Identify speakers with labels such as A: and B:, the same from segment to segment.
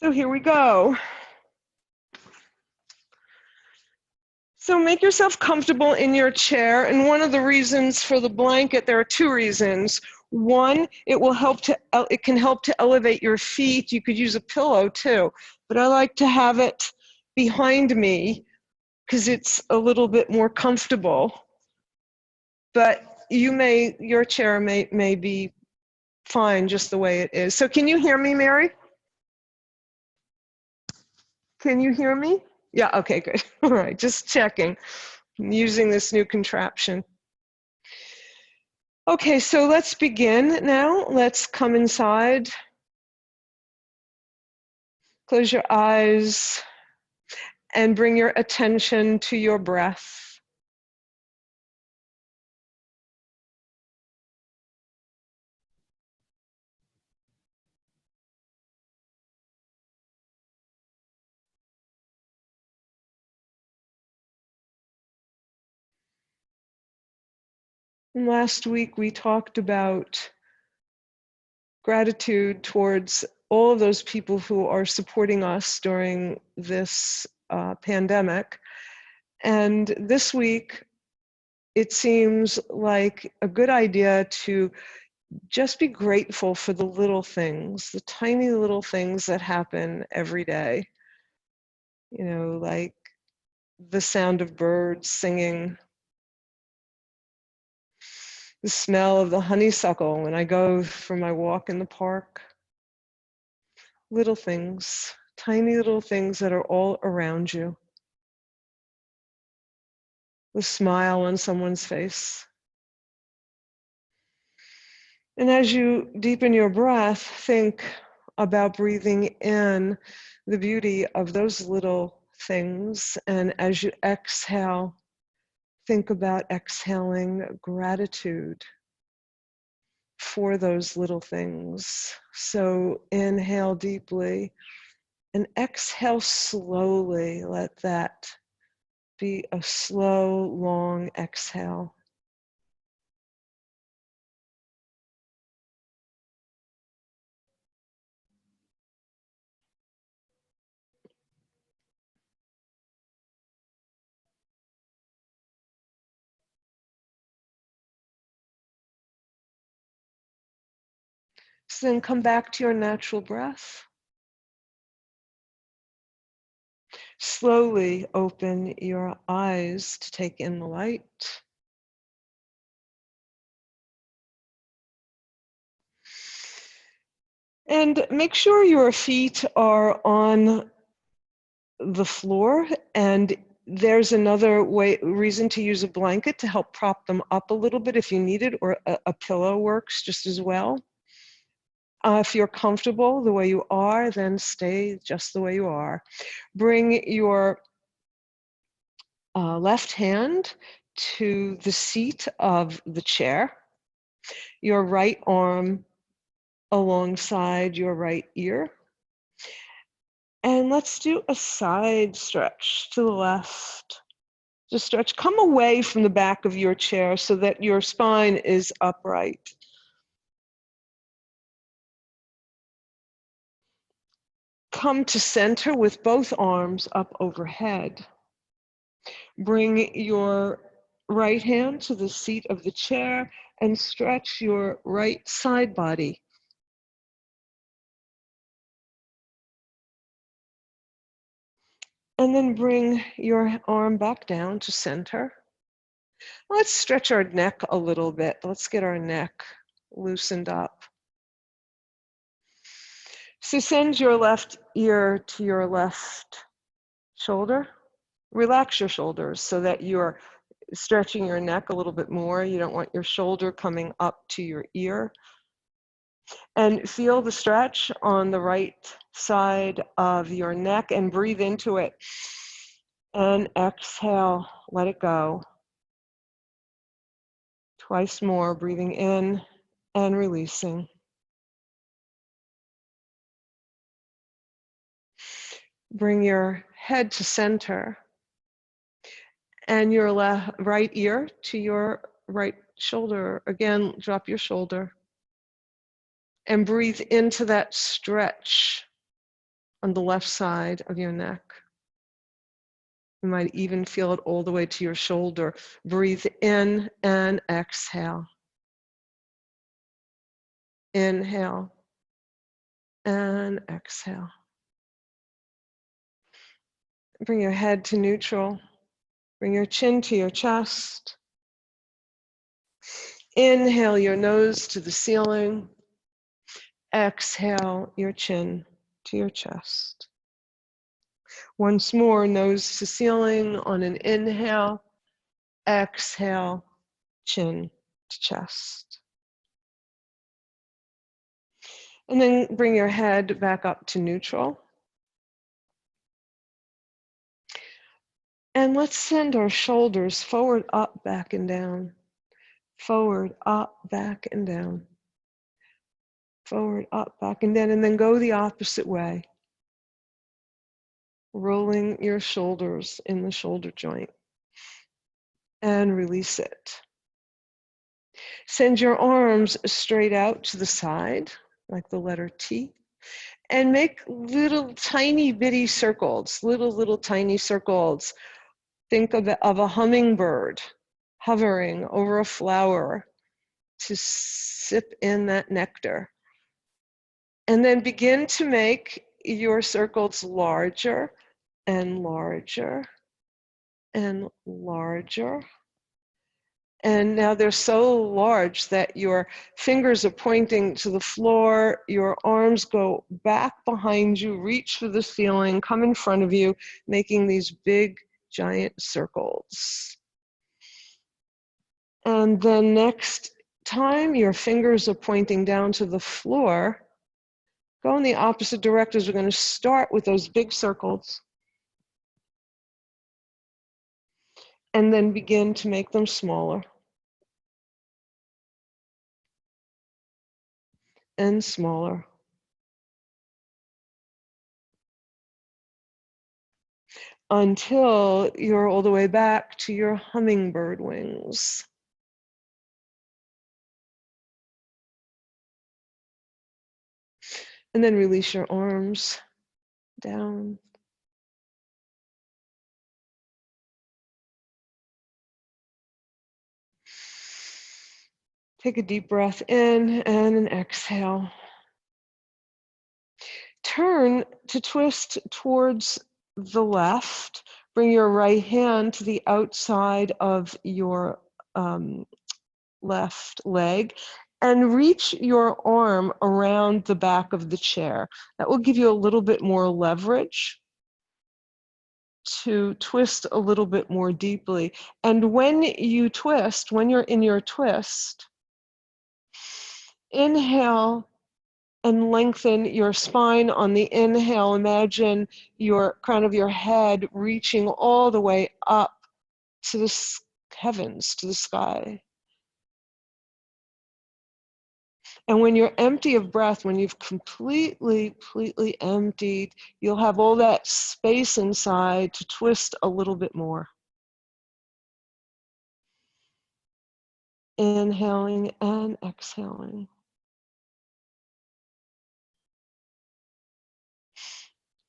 A: So here we go. So make yourself comfortable in your chair. And one of the reasons for the blanket, there are two reasons. One, it can help to elevate your feet. You could use a pillow too, but I like to have it behind me because it's a little bit more comfortable. But your chair may be fine just the way it is. So can you hear me, Mary? Can you hear me? Yeah, okay, good. All right, just checking. I'm using this new contraption. Okay, so let's begin now. Let's come inside. Close your eyes and bring your attention to your breath. Last week we talked about gratitude towards all of those people who are supporting us during this pandemic. And this week, it seems like a good idea to just be grateful for the little things, the tiny little things that happen every day. You know, like the sound of birds singing, the smell of the honeysuckle when I go for my walk in the park. Little things, tiny little things that are all around you. The smile on someone's face. And as you deepen your breath, think about breathing in the beauty of those little things. And as you exhale, think about exhaling gratitude for those little things. So inhale deeply and exhale slowly. Let that be a slow, long exhale. So then come back to your natural breath. Slowly open your eyes to take in the light. And make sure your feet are on the floor, and there's another reason to use a blanket to help prop them up a little bit if you need it, or a pillow works just as well. If you're comfortable the way you are, then stay just the way you are. Bring your left hand to the seat of the chair, your right arm alongside your right ear. And let's do a side stretch to the left. Just stretch, come away from the back of your chair so that your spine is upright. Come to center with both arms up overhead. Bring your right hand to the seat of the chair and stretch your right side body. And then bring your arm back down to center. Let's stretch our neck a little bit. Let's get our neck loosened up. So send your left ear to your left shoulder. Relax your shoulders so that you're stretching your neck a little bit more. You don't want your shoulder coming up to your ear. And feel the stretch on the right side of your neck and breathe into it. And exhale, let it go. Twice more, breathing in and releasing. Bring your head to center and your right ear to your right shoulder. Again, drop your shoulder and breathe into that stretch on the left side of your neck. You might even feel it all the way to your shoulder. Breathe in and exhale. Inhale and exhale. Bring your head to neutral. Bring your chin to your chest. Inhale your nose to the ceiling. Exhale your chin to your chest. Once more, nose to ceiling on an inhale. Exhale, chin to chest. And then bring your head back up to neutral. And let's send our shoulders forward, up, back, and down. Forward, up, back, and down. Forward, up, back, and down. And then go the opposite way. Rolling your shoulders in the shoulder joint. And release it. Send your arms straight out to the side, like the letter T. And make little tiny bitty circles, little tiny circles. Think of a hummingbird hovering over a flower to sip in that nectar. And then begin to make your circles larger and larger and larger. And now they're so large that your fingers are pointing to the floor, your arms go back behind you, reach for the ceiling, come in front of you, making these big, giant circles. And then next time your fingers are pointing down to the floor, go in the opposite direction. We're going to start with those big circles and then begin to make them smaller and smaller. Until you're all the way back to your hummingbird wings. And then release your arms down. Take a deep breath in and an exhale. Turn to twist towards the left. Bring your right hand to the outside of your left leg and reach your arm around the back of the chair. That will give you a little bit more leverage to twist a little bit more deeply. And when you twist, when you're in your twist, inhale and lengthen your spine on the inhale. Imagine your crown of your head reaching all the way up to the heavens, to the sky. And when you're empty of breath, when you've completely emptied, you'll have all that space inside to twist a little bit more. Inhaling and exhaling.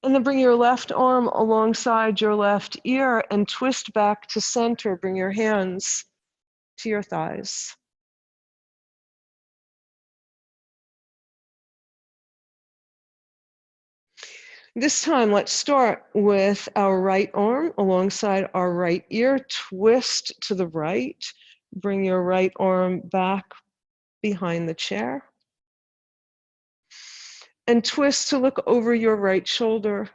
A: And then bring your left arm alongside your left ear and twist back to center. Bring your hands to your thighs. This time, let's start with our right arm alongside our right ear. Twist to the right. Bring your right arm back behind the chair. And twist to look over your right shoulder.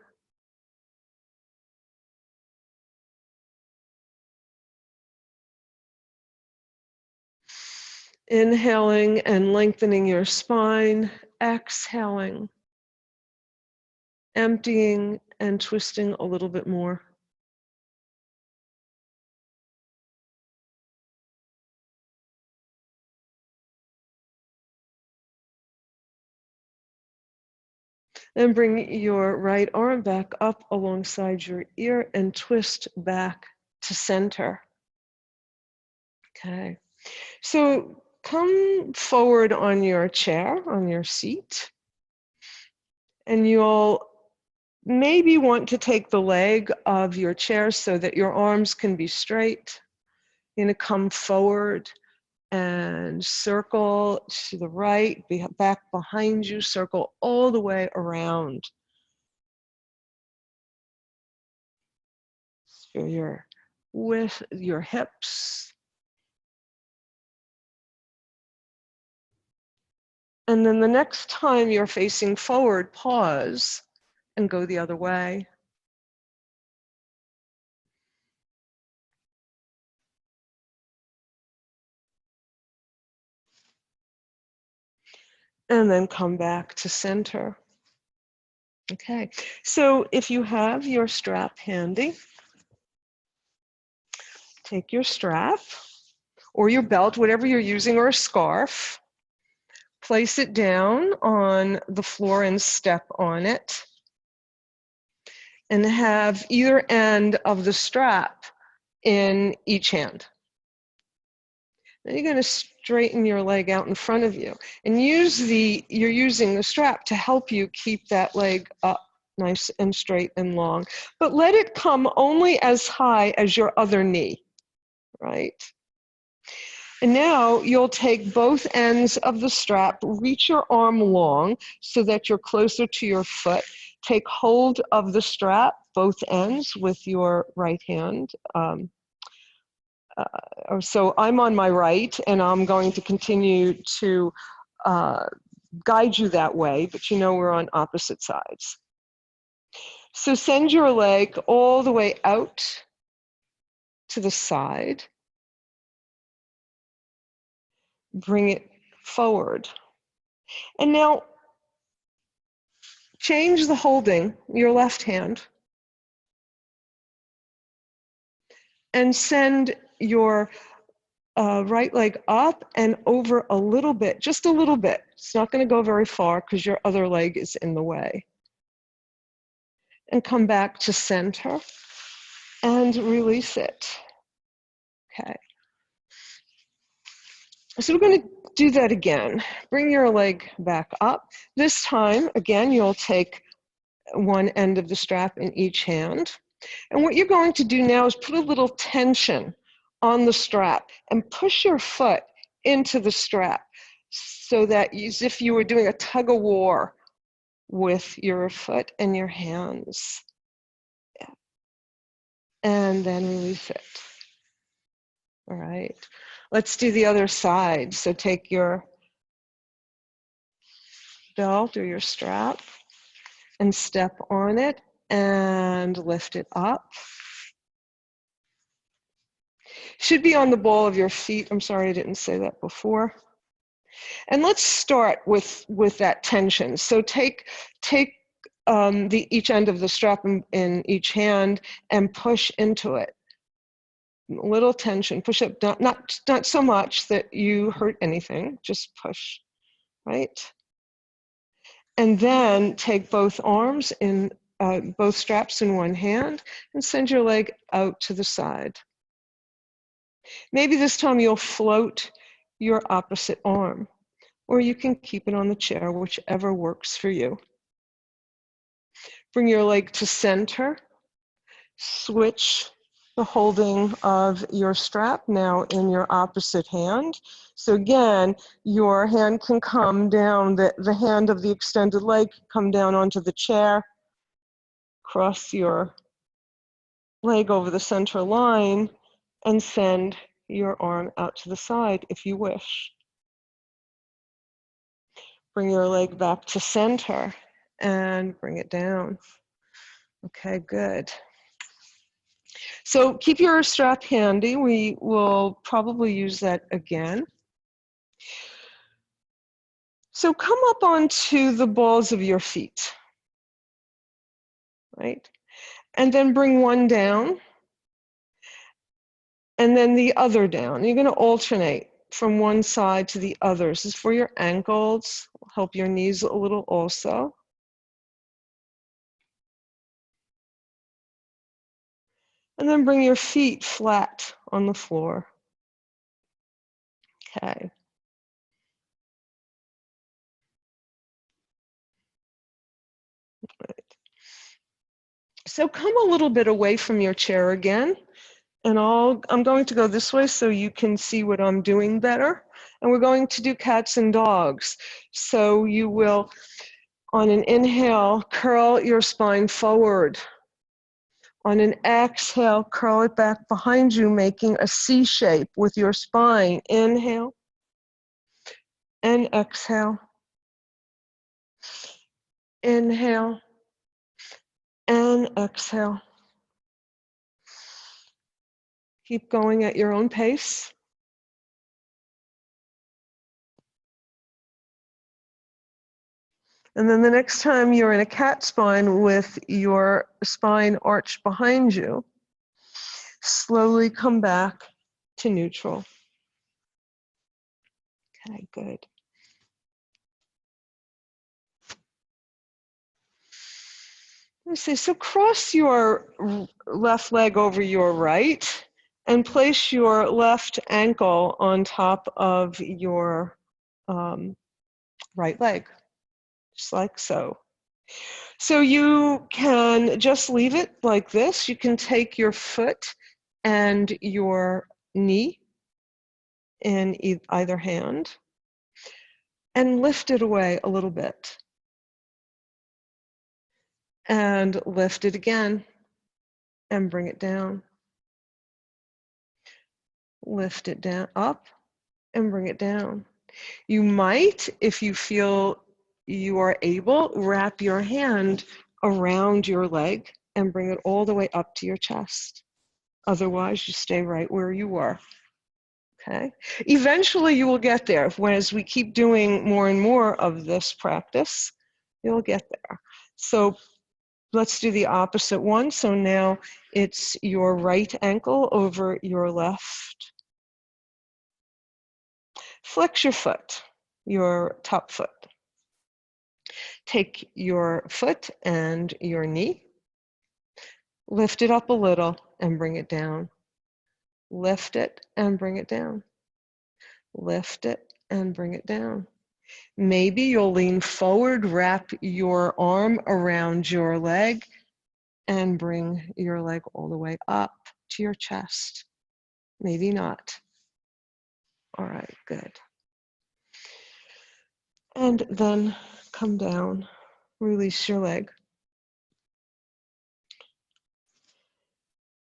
A: Inhaling and lengthening your spine. Exhaling. Emptying and twisting a little bit more. Then bring your right arm back up alongside your ear and twist back to center. Okay, so come forward on your chair, on your seat, and you'll maybe want to take the leg of your chair so that your arms can be straight. You're going to come forward and circle to the right, back behind you, circle all the way around. So with your hips. And then the next time you're facing forward, pause and go the other way. And then come back to center. Okay, so if you have your strap handy, take your strap or your belt, whatever you're using, or a scarf, place it down on the floor and step on it, and have either end of the strap in each hand. Then you're going to straighten your leg out in front of you and you're using the strap to help you keep that leg up nice and straight and long, but let it come only as high as your other knee, right? And now you'll take both ends of the strap, reach your arm long so that you're closer to your foot. Take hold of the strap, both ends, with your right hand. So I'm on my right, and I'm going to continue to guide you that way, but you know we're on opposite sides. So send your leg all the way out to the side. Bring it forward. And now change the holding, your left hand, and send your right leg up and over a little bit, just a little bit. It's not going to go very far because your other leg is in the way. And come back to center and release it. Okay. So we're going to do that again. Bring your leg back up. This time, again, you'll take one end of the strap in each hand. And what you're going to do now is put a little tension on the strap and push your foot into the strap so that as if you were doing a tug of war with your foot and your hands. And then release it. All right. Let's do the other side. So take your belt or your strap and step on it and lift it up. Should be on the ball of your feet. I'm sorry I didn't say that before. And let's start with that tension. So take each end of the strap in each hand and push into it. A little tension, push up, not so much that you hurt anything, just push, right? And then take both arms in, both straps in one hand and send your leg out to the side. Maybe this time you'll float your opposite arm, or you can keep it on the chair, whichever works for you. Bring your leg to center, switch the holding of your strap now in your opposite hand. So again, your hand can come down, the hand of the extended leg can come down onto the chair, cross your leg over the center line, and send your arm out to the side if you wish. Bring your leg back to center and bring it down. Okay, good. So keep your strap handy. We will probably use that again. So come up onto the balls of your feet, right? And then bring one down and then the other down. You're going to alternate from one side to the other. This is for your ankles, help your knees a little also. And then bring your feet flat on the floor. Okay. Right. So come a little bit away from your chair again. And I'm going to go this way so you can see what I'm doing better. And we're going to do cats and dogs. So you will, on an inhale, curl your spine forward. On an exhale, curl it back behind you, making a C shape with your spine. Inhale and exhale. Inhale and exhale. Keep going at your own pace. And then the next time you're in a cat spine with your spine arched behind you, slowly come back to neutral. Okay, good. Let me see, so cross your left leg over your right and place your left ankle on top of your right leg, just like so. So you can just leave it like this. You can take your foot and your knee in either hand and lift it away a little bit. And lift it again and bring it down. Lift it down, up and bring it down. You might, if you feel you are able, wrap your hand around your leg and bring it all the way up to your chest. Otherwise, you stay right where you are. Okay? Eventually, you will get there. As we keep doing more and more of this practice, you'll get there. So let's do the opposite one. So now it's your right ankle over your left. Flex your foot, your top foot. Take your foot and your knee, lift it up a little and bring it down. Lift it and bring it down. Lift it and bring it down. Maybe you'll lean forward, wrap your arm around your leg, and bring your leg all the way up to your chest. Maybe not. All right, good. And then come down, release your leg.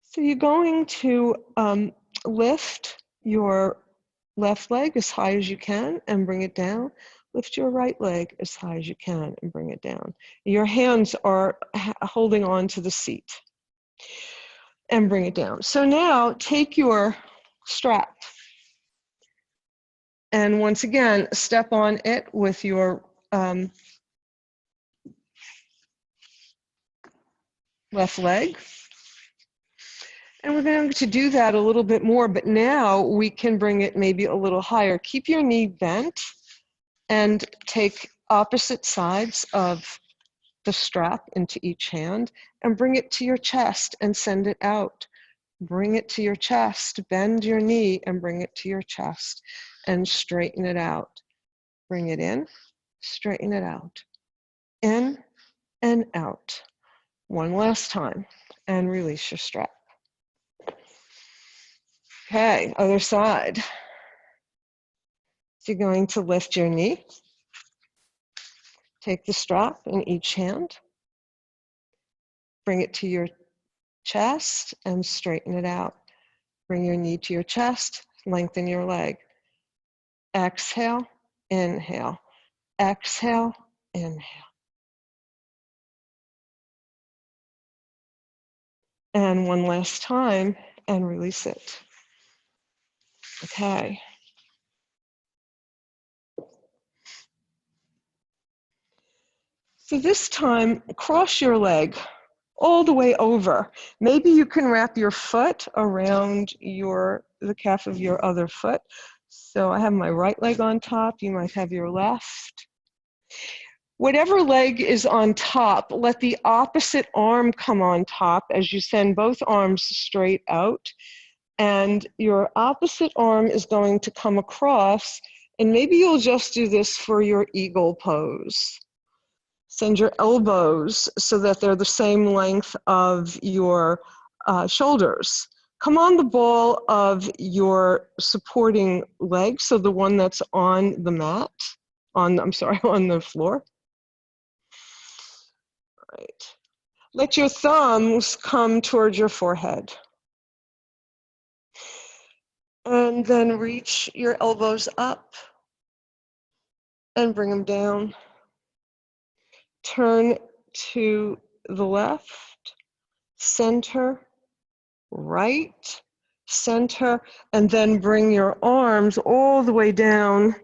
A: So you're going to lift your left leg as high as you can and bring it down. Lift your right leg as high as you can and bring it down. Your hands are holding on to the seat and bring it down. So now take your strap and once again, step on it with your left leg. And we're going to do that a little bit more, but now we can bring it maybe a little higher. Keep your knee bent and take opposite sides of the strap into each hand and bring it to your chest and send it out. Bring it to your chest, bend your knee and bring it to your chest and straighten it out. Bring it in, straighten it out. In and out. One last time and release your strap. Okay, other side. So you're going to lift your knee. Take the strap in each hand. Bring it to your chest and straighten it out. Bring your knee to your chest, lengthen your leg. Exhale, inhale. Exhale, inhale. And one last time and release it. Okay. So this time, cross your leg all the way over. Maybe you can wrap your foot around the calf of your other foot. So I have my right leg on top. You might have your left. Whatever leg is on top, let the opposite arm come on top as you send both arms straight out. And your opposite arm is going to come across, and maybe you'll just do this for your eagle pose. Send your elbows so that they're the same length of your shoulders. Come on the ball of your supporting leg, so the one that's on the mat, on the floor. Right. Let your thumbs come towards your forehead. And then reach your elbows up and bring them down. Turn to the left, center, right, center, and then bring your arms all the way down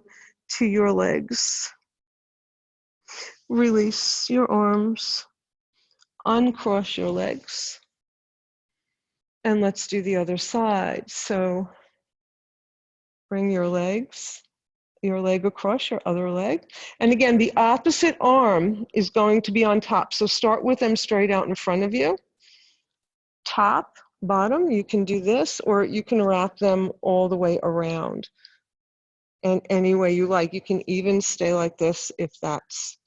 A: to your legs. Release your arms, uncross your legs, and let's do the other side. So bring your legs, your leg across your other leg. And again, the opposite arm is going to be on top. So start with them straight out in front of you. Top, bottom, you can do this, or you can wrap them all the way around. And any way you like. You can even stay like this if that's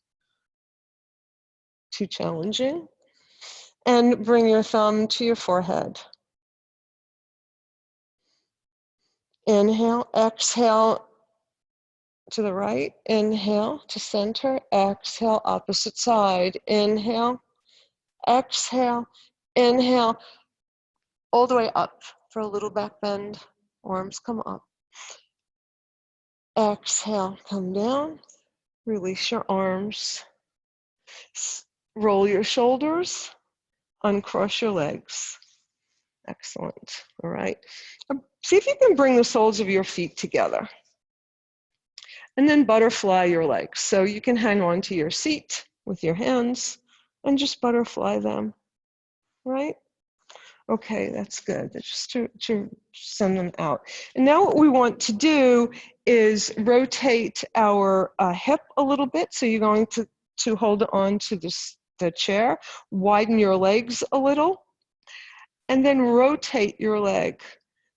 A: too challenging. And bring your thumb to your forehead. Inhale, exhale to the right, inhale to center, exhale, opposite side, inhale, exhale, inhale, all the way up for a little back bend, arms come up. Exhale, come down, release your arms, roll your shoulders, uncross your legs. Excellent, all right. See if you can bring the soles of your feet together. And then butterfly your legs. So you can hang on to your seat with your hands and just butterfly them, right? Okay, that's good. That's just to send them out. And now what we want to do is rotate our hip a little bit. So you're going to hold on to the chair, widen your legs a little, and then rotate your leg,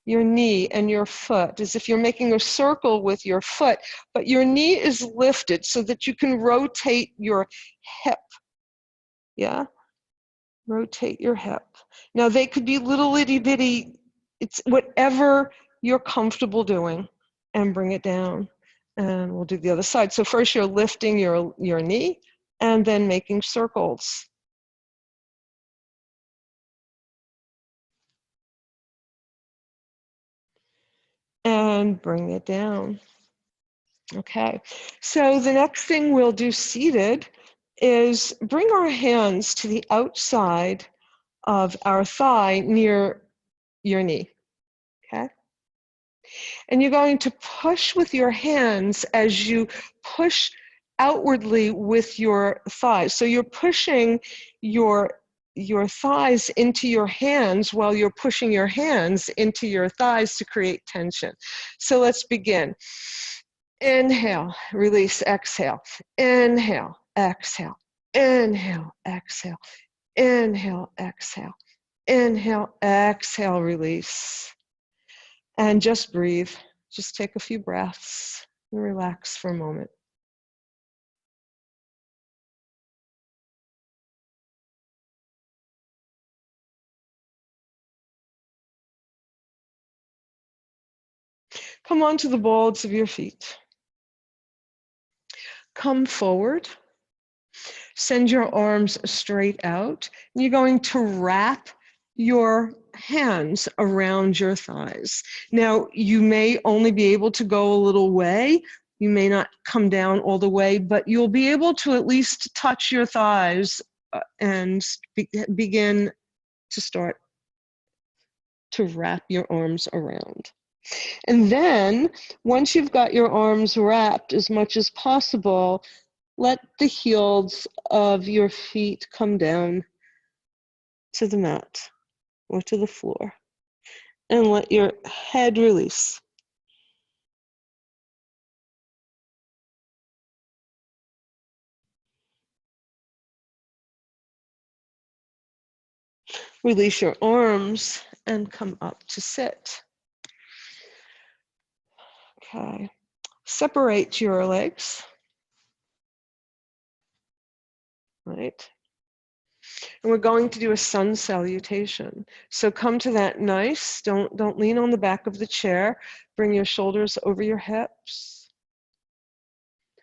A: your knee and your foot, as if you're making a circle with your foot, but your knee is lifted so that you can rotate your hip. Yeah? Rotate your hip. Now they could be little itty bitty, it's whatever you're comfortable doing, and bring it down. And we'll do the other side. So first you're lifting your knee and then making circles. And bring it down. Okay, so the next thing we'll do seated is bring our hands to the outside of our thigh near your knee, okay? And you're going to push with your hands as you push outwardly with your thighs. So you're pushing your thighs into your hands while you're pushing your hands into your thighs to create tension. So let's begin. Inhale, release, exhale. Inhale, exhale. Inhale, exhale. Inhale, exhale. Inhale, exhale, release. And just breathe. Just take a few breaths and relax for a moment. Come onto the balls of your feet. Come forward. Send your arms straight out. And you're going to wrap your hands around your thighs. Now, you may only be able to go a little way. You may not come down all the way, but you'll be able to at least touch your thighs and begin to start to wrap your arms around. And then, once you've got your arms wrapped as much as possible, let the heels of your feet come down to the mat or to the floor. And let your head release. Release your arms and come up to sit. Okay. Separate your legs. right? And we're going to do a sun salutation. So come to that nice, don't lean on the back of the chair. Bring your shoulders over your hips.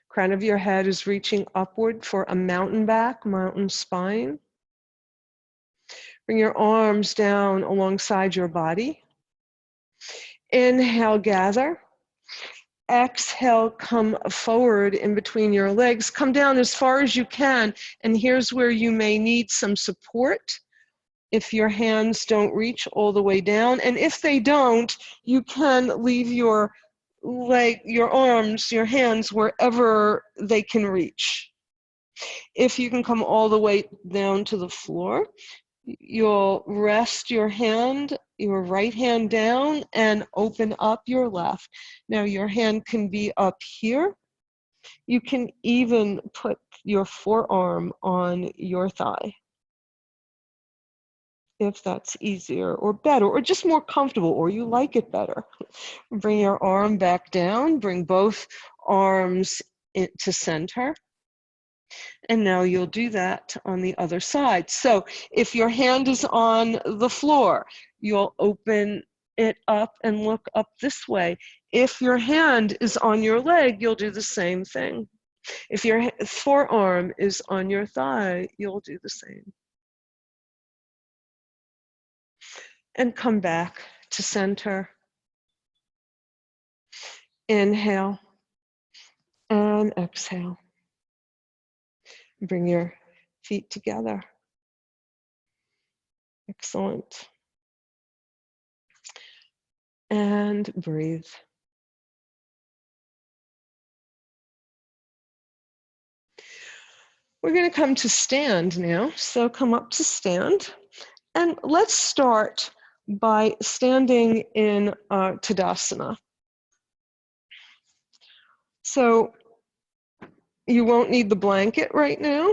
A: Crown of your head is reaching upward for a mountain back, mountain spine. Bring your arms down alongside your body. Inhale, gather. Exhale, come forward in between your legs. Come down as far as you can. And here's where you may need some support if your hands don't reach all the way down. And if they don't, you can leave your your arms, your hands wherever they can reach. If you can come all the way down to the floor, you'll rest your right hand down and open up your left. Now your hand can be up here. You can even put your forearm on your thigh, if that's easier or better or just more comfortable or you like it better. Bring your arm back down, bring both arms to center. And now you'll do that on the other side. So if your hand is on the floor, you'll open it up and look up this way. If your hand is on your leg, you'll do the same thing. If your forearm is on your thigh, you'll do the same. And come back to center. Inhale and exhale. Bring your feet together. Excellent. And breathe. We're going to come to stand now. So come up to stand. And let's start by standing in Tadasana. So you won't need the blanket right now.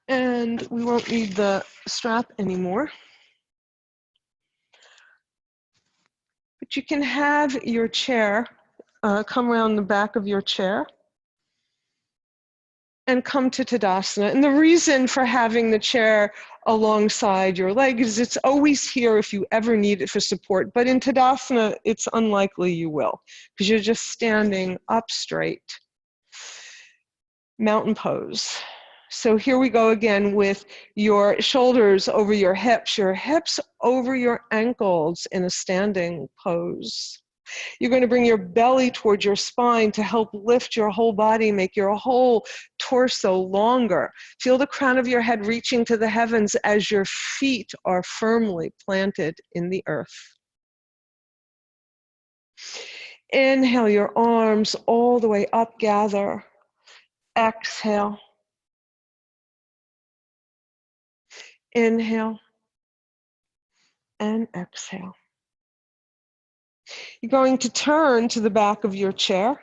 A: And we won't need the strap anymore. But you can have your chair come around the back of your chair and come to Tadasana. And the reason for having the chair alongside your leg is it's always here if you ever need it for support. But in Tadasana, it's unlikely you will, because you're just standing up straight. Mountain pose. So here we go again with your shoulders over your hips over your ankles in a standing pose. You're going to bring your belly towards your spine to help lift your whole body, make your whole torso longer. Feel the crown of your head reaching to the heavens as your feet are firmly planted in the earth. Inhale, your arms all the way up, gather. Exhale. Inhale and exhale. You're going to turn to the back of your chair.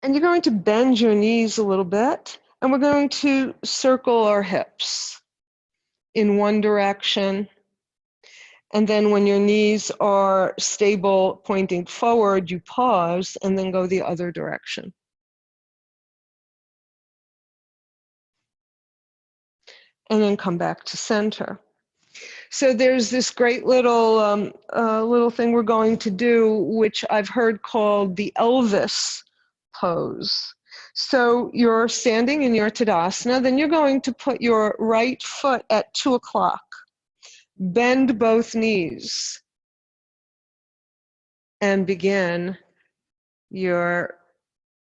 A: And you're going to bend your knees a little bit, and we're going to circle our hips in one direction. And then when your knees are stable, pointing forward, you pause and then go the other direction. And then come back to center. So there's this great little thing we're going to do, which I've heard called the Elvis pose. So you're standing in your Tadasana, then you're going to put your right foot at 2 o'clock. Bend both knees and begin your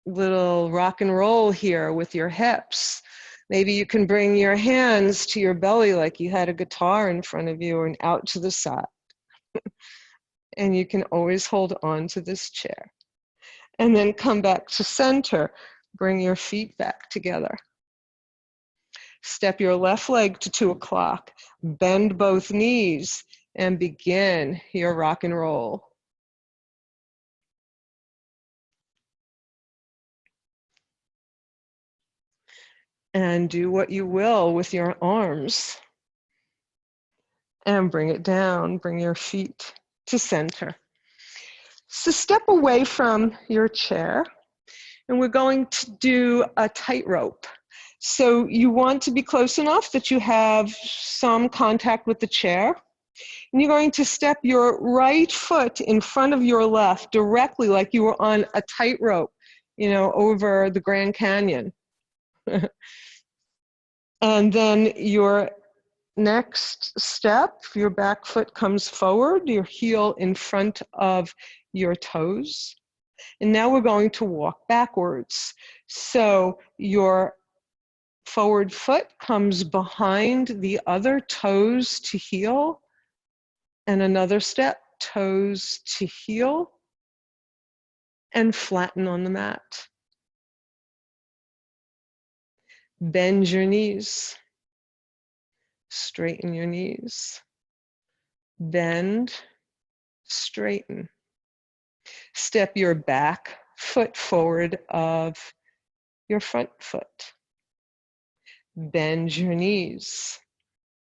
A: little rock and roll here with your hips. Maybe you can bring your hands to your belly like you had a guitar in front of you and out to the side. And you can always hold on to this chair. And then come back to center. Bring your feet back together. Step your left leg to 2 o'clock. Bend both knees and begin your rock and roll. And do what you will with your arms. and bring it down. Bring your feet to center. So step away from your chair, and we're going to do a tightrope. So you want to be close enough that you have some contact with the chair. And you're going to step your right foot in front of your left directly like you were on a tightrope, you know, over the Grand Canyon. And then your next step, your back foot comes forward, your heel in front of your toes. And now we're going to walk backwards. So your forward foot comes behind the other toes to heel. And another step, toes to heel, and flatten on the mat. Bend your knees. Straighten your knees. Bend, straighten. Step your back foot forward of your front foot. Bend your knees.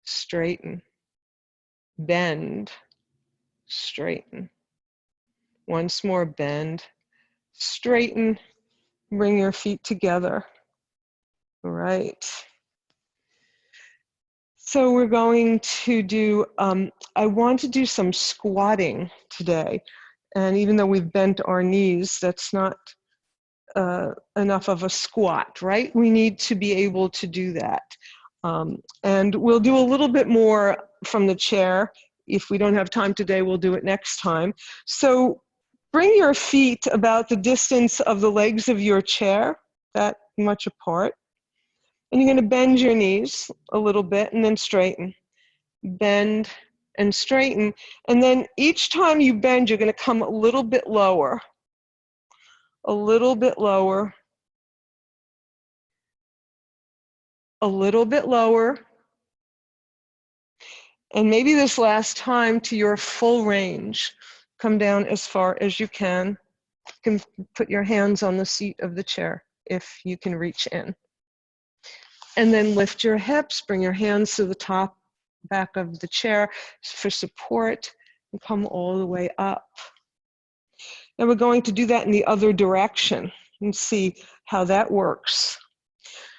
A: Straighten. Bend, straighten. Once more, bend, straighten, bring your feet together. All right. So we're going to do, I want to do some squatting today. And even though we've bent our knees, that's not enough of a squat, right? We need to be able to do that. And we'll do a little bit more from the chair. If we don't have time today, we'll do it next time. So bring your feet about the distance of the legs of your chair, that much apart. And you're going to bend your knees a little bit and then straighten. Bend and straighten. And then each time you bend, you're going to come a little bit lower. A little bit lower. A little bit lower. And maybe this last time to your full range. Come down as far as you can. You can put your hands on the seat of the chair if you can reach in. And then lift your hips, bring your hands to the top, back of the chair for support, and come all the way up. And we're going to do that in the other direction and see how that works.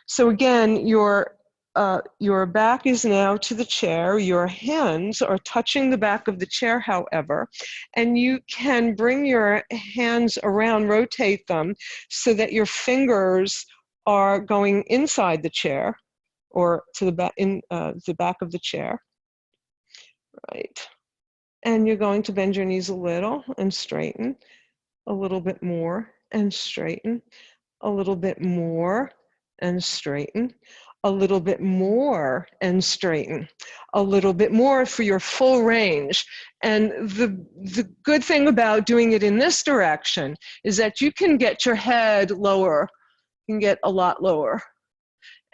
A: So again, your back is now to the chair. Your hands are touching the back of the chair, however, and you can bring your hands around, rotate them so that your fingers are going inside the chair or to the back, in the back of the chair, right? And you're going to bend your knees a little and straighten, a little bit more and straighten, a little bit more and straighten, a little bit more and straighten, a little bit more for your full range. And the good thing about doing it in this direction is that you can get your head lower, you can get a lot lower.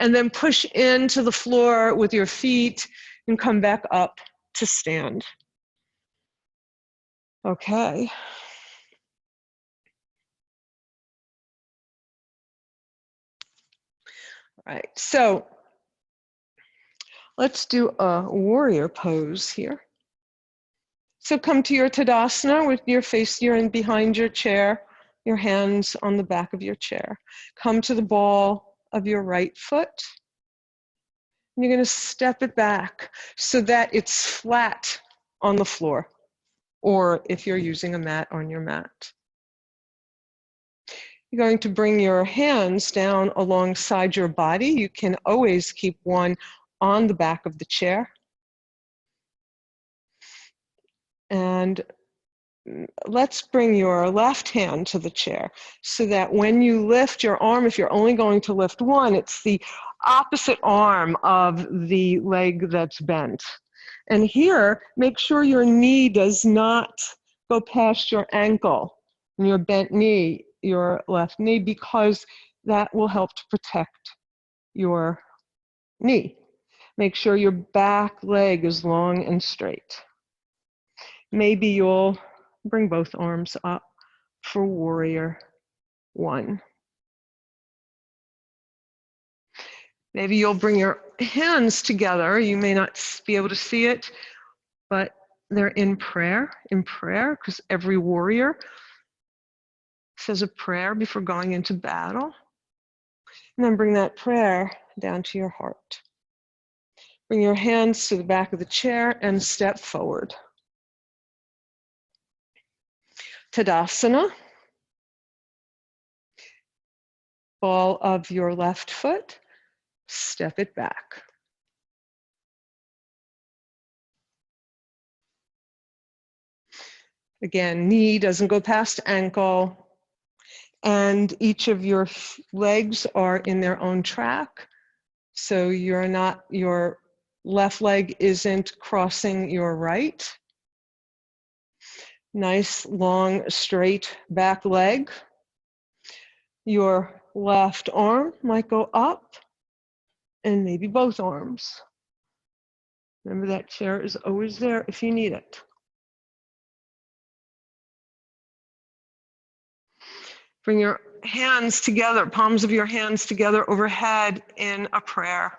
A: And then push into the floor with your feet and come back up to stand. Okay. All right, so let's do a warrior pose here. So come to your Tadasana with your face in behind your chair, your hands on the back of your chair. Come to the ball of your right foot. And you're going to step it back so that it's flat on the floor, or if you're using a mat, on your mat. You're going to bring your hands down alongside your body. You can always keep one on the back of the chair. And let's bring your left hand to the chair so that when you lift your arm, if you're only going to lift one, it's the opposite arm of the leg that's bent. And here, make sure your knee does not go past your ankle and your bent knee, your left knee, because that will help to protect your knee. Make sure your back leg is long and straight. Maybe you'll bring both arms up for warrior one. Maybe you'll bring your hands together. You may not be able to see it, but they're in prayer, because every warrior says a prayer before going into battle. And then bring that prayer down to your heart. Bring your hands to the back of the chair and step forward. Tadasana. Ball of your left foot, step it back. Again, knee doesn't go past ankle, and each of your legs are in their own track. So your left leg isn't crossing your right. Nice, long, straight back leg. Your left arm might go up, and maybe both arms. Remember, that chair is always there if you need it. Bring your hands together, palms of your hands together overhead in a prayer.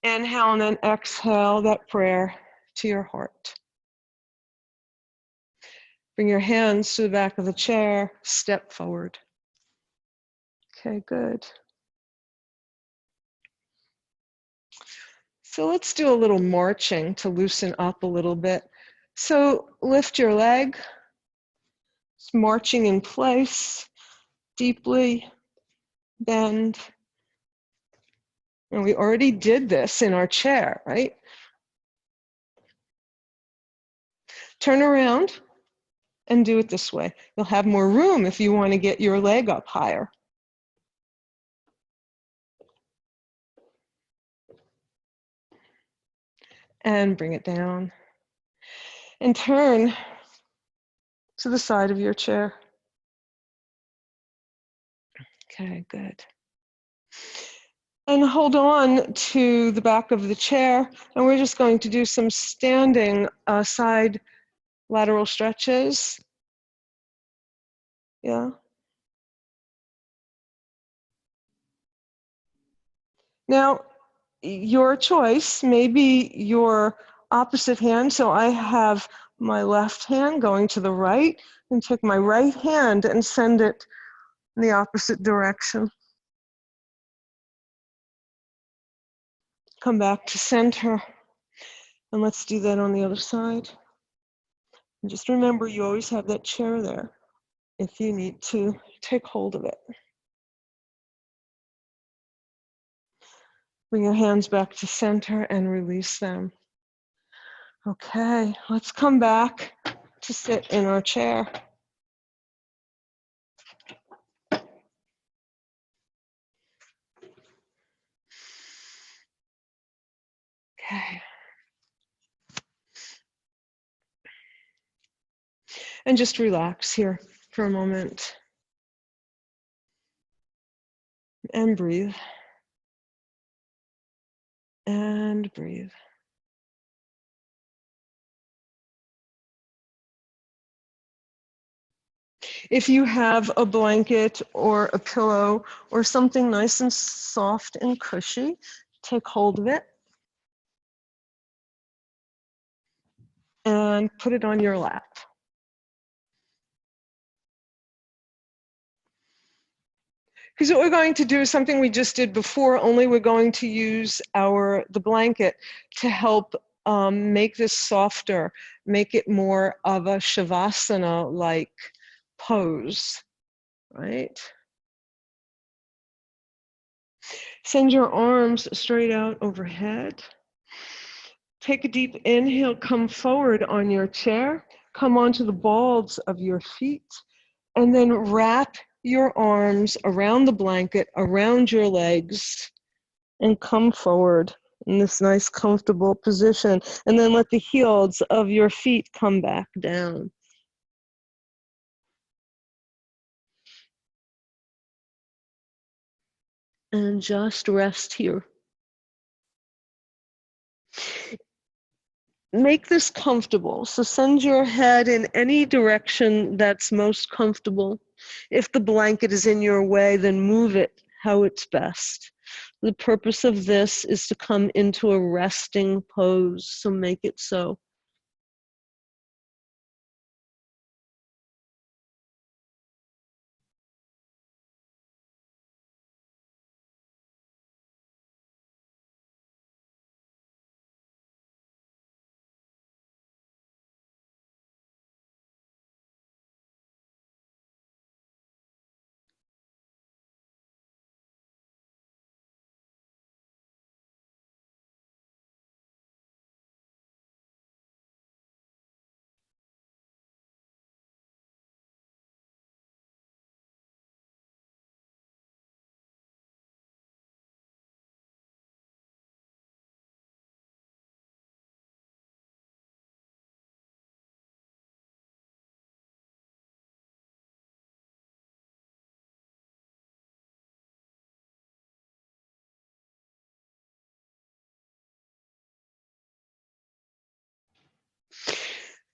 A: Inhale and then exhale that prayer to your heart. Bring your hands to the back of the chair, step forward. Okay, good. So let's do a little marching to loosen up a little bit. So lift your leg, it's marching in place, deeply bend. And we already did this in our chair, right? Turn around and do it this way. You'll have more room if you want to get your leg up higher. And bring it down. And turn to the side of your chair. Okay, good. And hold on to the back of the chair, and we're just going to do some standing side lateral stretches. Yeah. Now, your choice, maybe your opposite hand. So I have my left hand going to the right, and take my right hand and send it in the opposite direction. Come back to center, and let's do that on the other side. And just remember, you always have that chair there if you need to take hold of it. Bring your hands back to center and release them. Okay, let's come back to sit in our chair. Okay. And just relax here for a moment. And breathe. And breathe. If you have a blanket or a pillow or something nice and soft and cushy, take hold of it and put it on your lap. Because what we're going to do is something we just did before, only we're going to use the blanket to help make this softer, make it more of a Shavasana-like pose, right? Send your arms straight out overhead. Take a deep inhale, come forward on your chair, come onto the balls of your feet, and then wrap your arms around the blanket, around your legs, and come forward in this nice comfortable position. And then let the heels of your feet come back down. And just rest here. Make this comfortable. So send your head in any direction that's most comfortable. If the blanket is in your way, then move it how it's best.
B: The purpose of this is to come into a resting pose, so make it so.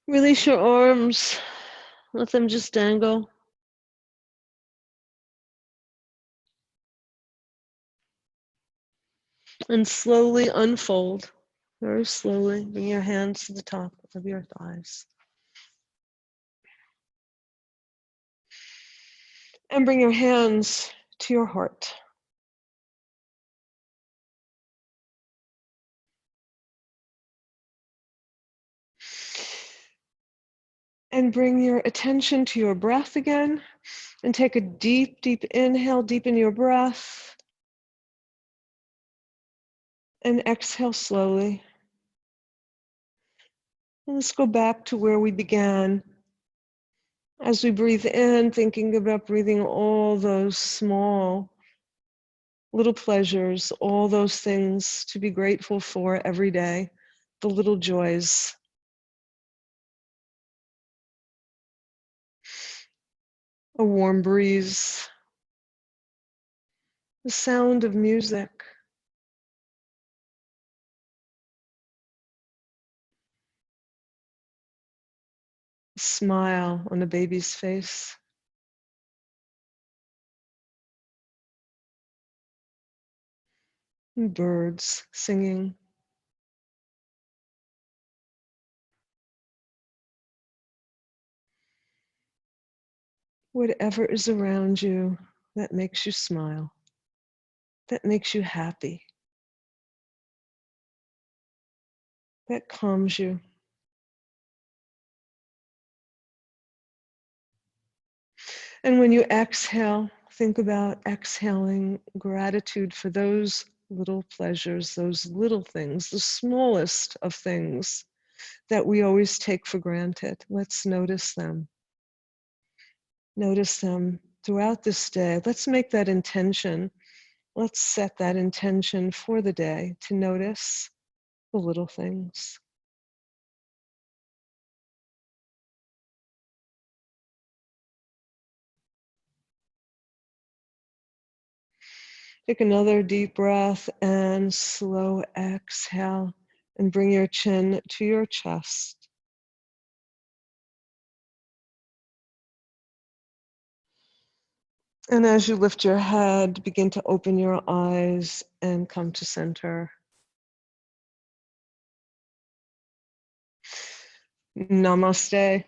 B: Release your arms. Let them just dangle. And slowly unfold. Very slowly. Bring your hands to the top of your thighs. And bring your hands to your heart. And bring your attention to your breath again. And take a deep, deep inhale, deepen your breath. And exhale slowly. And let's go back to where we began. As we breathe in, thinking about breathing all those small little pleasures, all those things to be grateful for every day, the little joys. A warm breeze, the sound of music, a smile on a baby's face. And birds singing. Whatever is around you that makes you smile, that makes you happy, that calms you. And when you exhale, think about exhaling gratitude for those little pleasures, those little things, the smallest of things that we always take for granted. Let's notice them. Notice them throughout this day. Let's make that intention. Let's set that intention for the day to notice the little things. Take another deep breath and slow exhale and bring your chin to your chest. And as you lift your head, begin to open your eyes and come to center. Namaste.